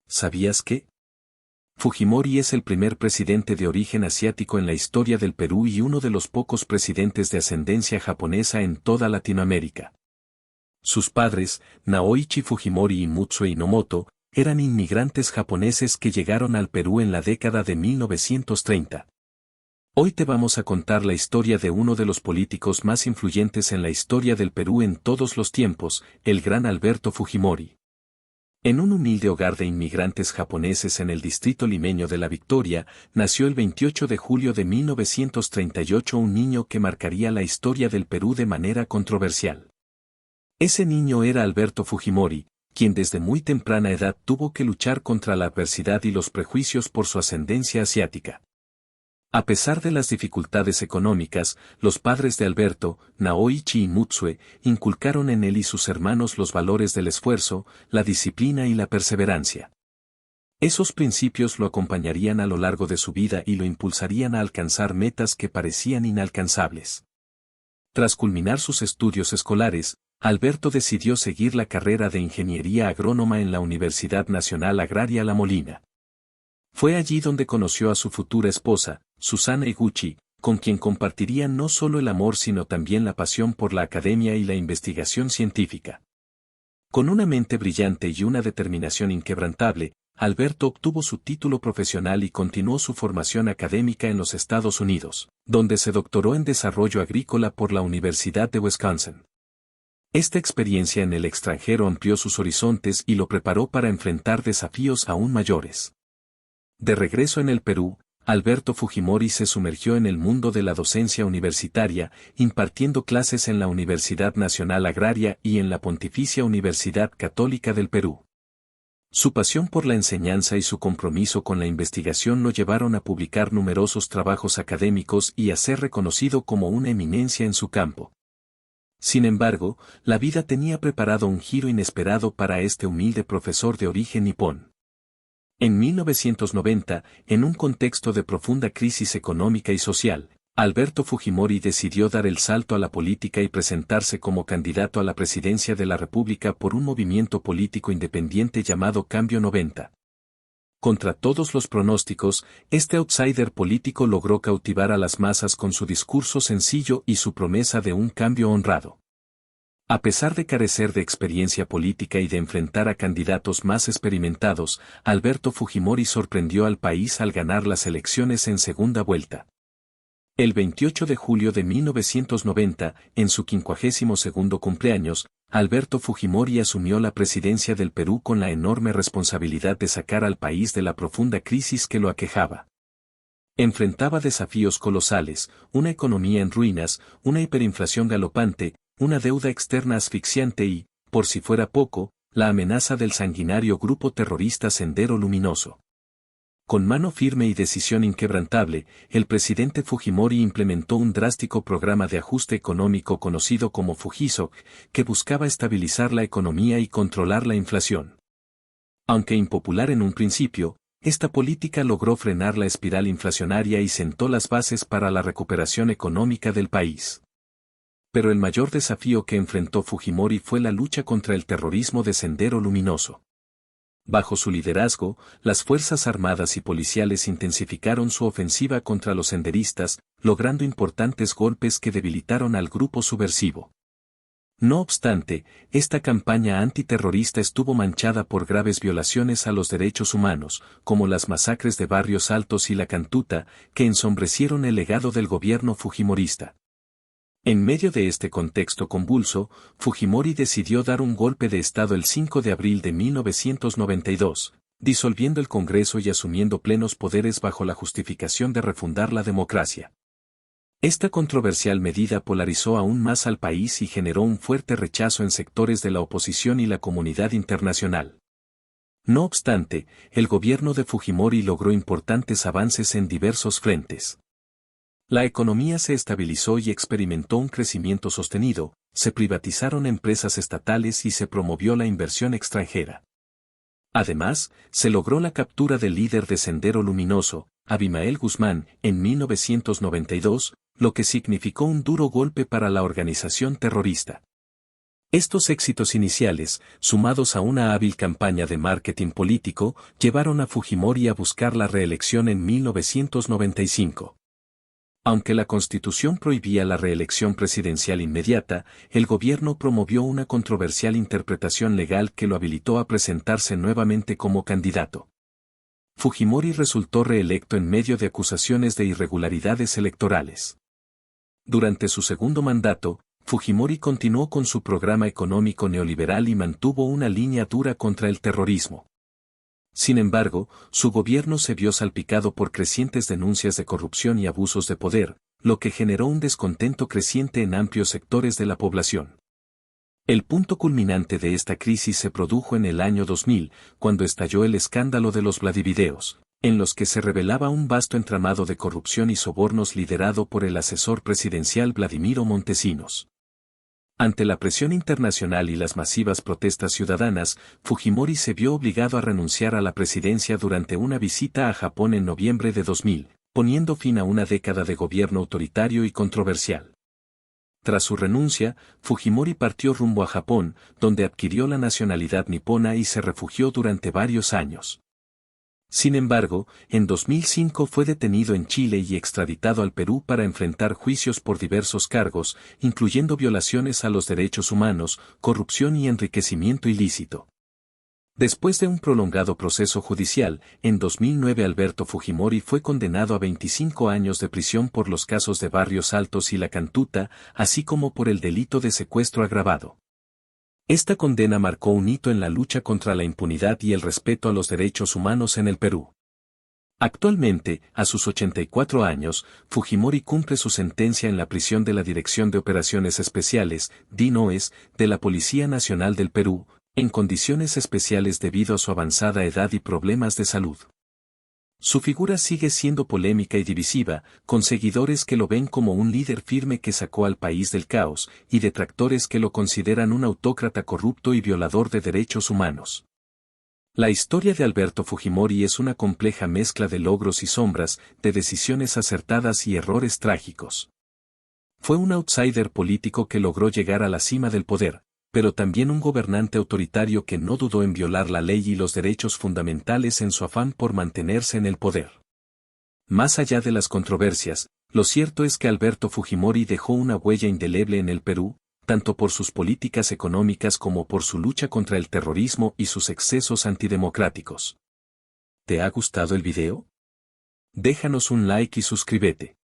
¿Sabías que? Fujimori es el primer presidente de origen asiático en la historia del Perú y uno de los pocos presidentes de ascendencia japonesa en toda Latinoamérica. Sus padres, Naoichi Fujimori y Mutsue Inomoto, eran inmigrantes japoneses que llegaron al Perú en la década de 1930. Hoy te vamos a contar la historia de uno de los políticos más influyentes en la historia del Perú en todos los tiempos, el gran Alberto Fujimori. En un humilde hogar de inmigrantes japoneses en el distrito limeño de La Victoria, nació el 28 de julio de 1938 un niño que marcaría la historia del Perú de manera controversial. Ese niño era Alberto Fujimori, quien desde muy temprana edad tuvo que luchar contra la adversidad y los prejuicios por su ascendencia asiática. A pesar de las dificultades económicas, los padres de Alberto, Naoichi y Mutsue, inculcaron en él y sus hermanos los valores del esfuerzo, la disciplina y la perseverancia. Esos principios lo acompañarían a lo largo de su vida y lo impulsarían a alcanzar metas que parecían inalcanzables. Tras culminar sus estudios escolares, Alberto decidió seguir la carrera de ingeniería agrónoma en la Universidad Nacional Agraria La Molina. Fue allí donde conoció a su futura esposa, Susana Higuchi, con quien compartirían no solo el amor sino también la pasión por la academia y la investigación científica. Con una mente brillante y una determinación inquebrantable, Alberto obtuvo su título profesional y continuó su formación académica en los Estados Unidos, donde se doctoró en desarrollo agrícola por la Universidad de Wisconsin. Esta experiencia en el extranjero amplió sus horizontes y lo preparó para enfrentar desafíos aún mayores. De regreso en el Perú, Alberto Fujimori se sumergió en el mundo de la docencia universitaria, impartiendo clases en la Universidad Nacional Agraria y en la Pontificia Universidad Católica del Perú. Su pasión por la enseñanza y su compromiso con la investigación lo llevaron a publicar numerosos trabajos académicos y a ser reconocido como una eminencia en su campo. Sin embargo, la vida tenía preparado un giro inesperado para este humilde profesor de origen nipón. En 1990, en un contexto de profunda crisis económica y social, Alberto Fujimori decidió dar el salto a la política y presentarse como candidato a la presidencia de la República por un movimiento político independiente llamado Cambio 90. Contra todos los pronósticos, este outsider político logró cautivar a las masas con su discurso sencillo y su promesa de un cambio honrado. A pesar de carecer de experiencia política y de enfrentar a candidatos más experimentados, Alberto Fujimori sorprendió al país al ganar las elecciones en segunda vuelta. El 28 de julio de 1990, en su 52º cumpleaños, Alberto Fujimori asumió la presidencia del Perú con la enorme responsabilidad de sacar al país de la profunda crisis que lo aquejaba. Enfrentaba desafíos colosales, una economía en ruinas, una hiperinflación galopante, una deuda externa asfixiante y, por si fuera poco, la amenaza del sanguinario grupo terrorista Sendero Luminoso. Con mano firme y decisión inquebrantable, el presidente Fujimori implementó un drástico programa de ajuste económico conocido como Fujisoc, que buscaba estabilizar la economía y controlar la inflación. Aunque impopular en un principio, esta política logró frenar la espiral inflacionaria y sentó las bases para la recuperación económica del país. Pero el mayor desafío que enfrentó Fujimori fue la lucha contra el terrorismo de Sendero Luminoso. Bajo su liderazgo, las Fuerzas Armadas y policiales intensificaron su ofensiva contra los senderistas, logrando importantes golpes que debilitaron al grupo subversivo. No obstante, esta campaña antiterrorista estuvo manchada por graves violaciones a los derechos humanos, como las masacres de Barrios Altos y La Cantuta, que ensombrecieron el legado del gobierno fujimorista. En medio de este contexto convulso, Fujimori decidió dar un golpe de Estado el 5 de abril de 1992, disolviendo el Congreso y asumiendo plenos poderes bajo la justificación de refundar la democracia. Esta controversial medida polarizó aún más al país y generó un fuerte rechazo en sectores de la oposición y la comunidad internacional. No obstante, el gobierno de Fujimori logró importantes avances en diversos frentes. La economía se estabilizó y experimentó un crecimiento sostenido, se privatizaron empresas estatales y se promovió la inversión extranjera. Además, se logró la captura del líder de Sendero Luminoso, Abimael Guzmán, en 1992, lo que significó un duro golpe para la organización terrorista. Estos éxitos iniciales, sumados a una hábil campaña de marketing político, llevaron a Fujimori a buscar la reelección en 1995. Aunque la Constitución prohibía la reelección presidencial inmediata, el gobierno promovió una controversial interpretación legal que lo habilitó a presentarse nuevamente como candidato. Fujimori resultó reelecto en medio de acusaciones de irregularidades electorales. Durante su segundo mandato, Fujimori continuó con su programa económico neoliberal y mantuvo una línea dura contra el terrorismo. Sin embargo, su gobierno se vio salpicado por crecientes denuncias de corrupción y abusos de poder, lo que generó un descontento creciente en amplios sectores de la población. El punto culminante de esta crisis se produjo en el año 2000, cuando estalló el escándalo de los Vladivideos, en los que se revelaba un vasto entramado de corrupción y sobornos liderado por el asesor presidencial Vladimiro Montesinos. Ante la presión internacional y las masivas protestas ciudadanas, Fujimori se vio obligado a renunciar a la presidencia durante una visita a Japón en noviembre de 2000, poniendo fin a una década de gobierno autoritario y controversial. Tras su renuncia, Fujimori partió rumbo a Japón, donde adquirió la nacionalidad nipona y se refugió durante varios años. Sin embargo, en 2005 fue detenido en Chile y extraditado al Perú para enfrentar juicios por diversos cargos, incluyendo violaciones a los derechos humanos, corrupción y enriquecimiento ilícito. Después de un prolongado proceso judicial, en 2009 Alberto Fujimori fue condenado a 25 años de prisión por los casos de Barrios Altos y La Cantuta, así como por el delito de secuestro agravado. Esta condena marcó un hito en la lucha contra la impunidad y el respeto a los derechos humanos en el Perú. Actualmente, a sus 84 años, Fujimori cumple su sentencia en la prisión de la Dirección de Operaciones Especiales, DINOES, de la Policía Nacional del Perú, en condiciones especiales debido a su avanzada edad y problemas de salud. Su figura sigue siendo polémica y divisiva, con seguidores que lo ven como un líder firme que sacó al país del caos, y detractores que lo consideran un autócrata corrupto y violador de derechos humanos. La historia de Alberto Fujimori es una compleja mezcla de logros y sombras, de decisiones acertadas y errores trágicos. Fue un outsider político que logró llegar a la cima del poder, pero también un gobernante autoritario que no dudó en violar la ley y los derechos fundamentales en su afán por mantenerse en el poder. Más allá de las controversias, lo cierto es que Alberto Fujimori dejó una huella indeleble en el Perú, tanto por sus políticas económicas como por su lucha contra el terrorismo y sus excesos antidemocráticos. ¿Te ha gustado el video? Déjanos un like y suscríbete.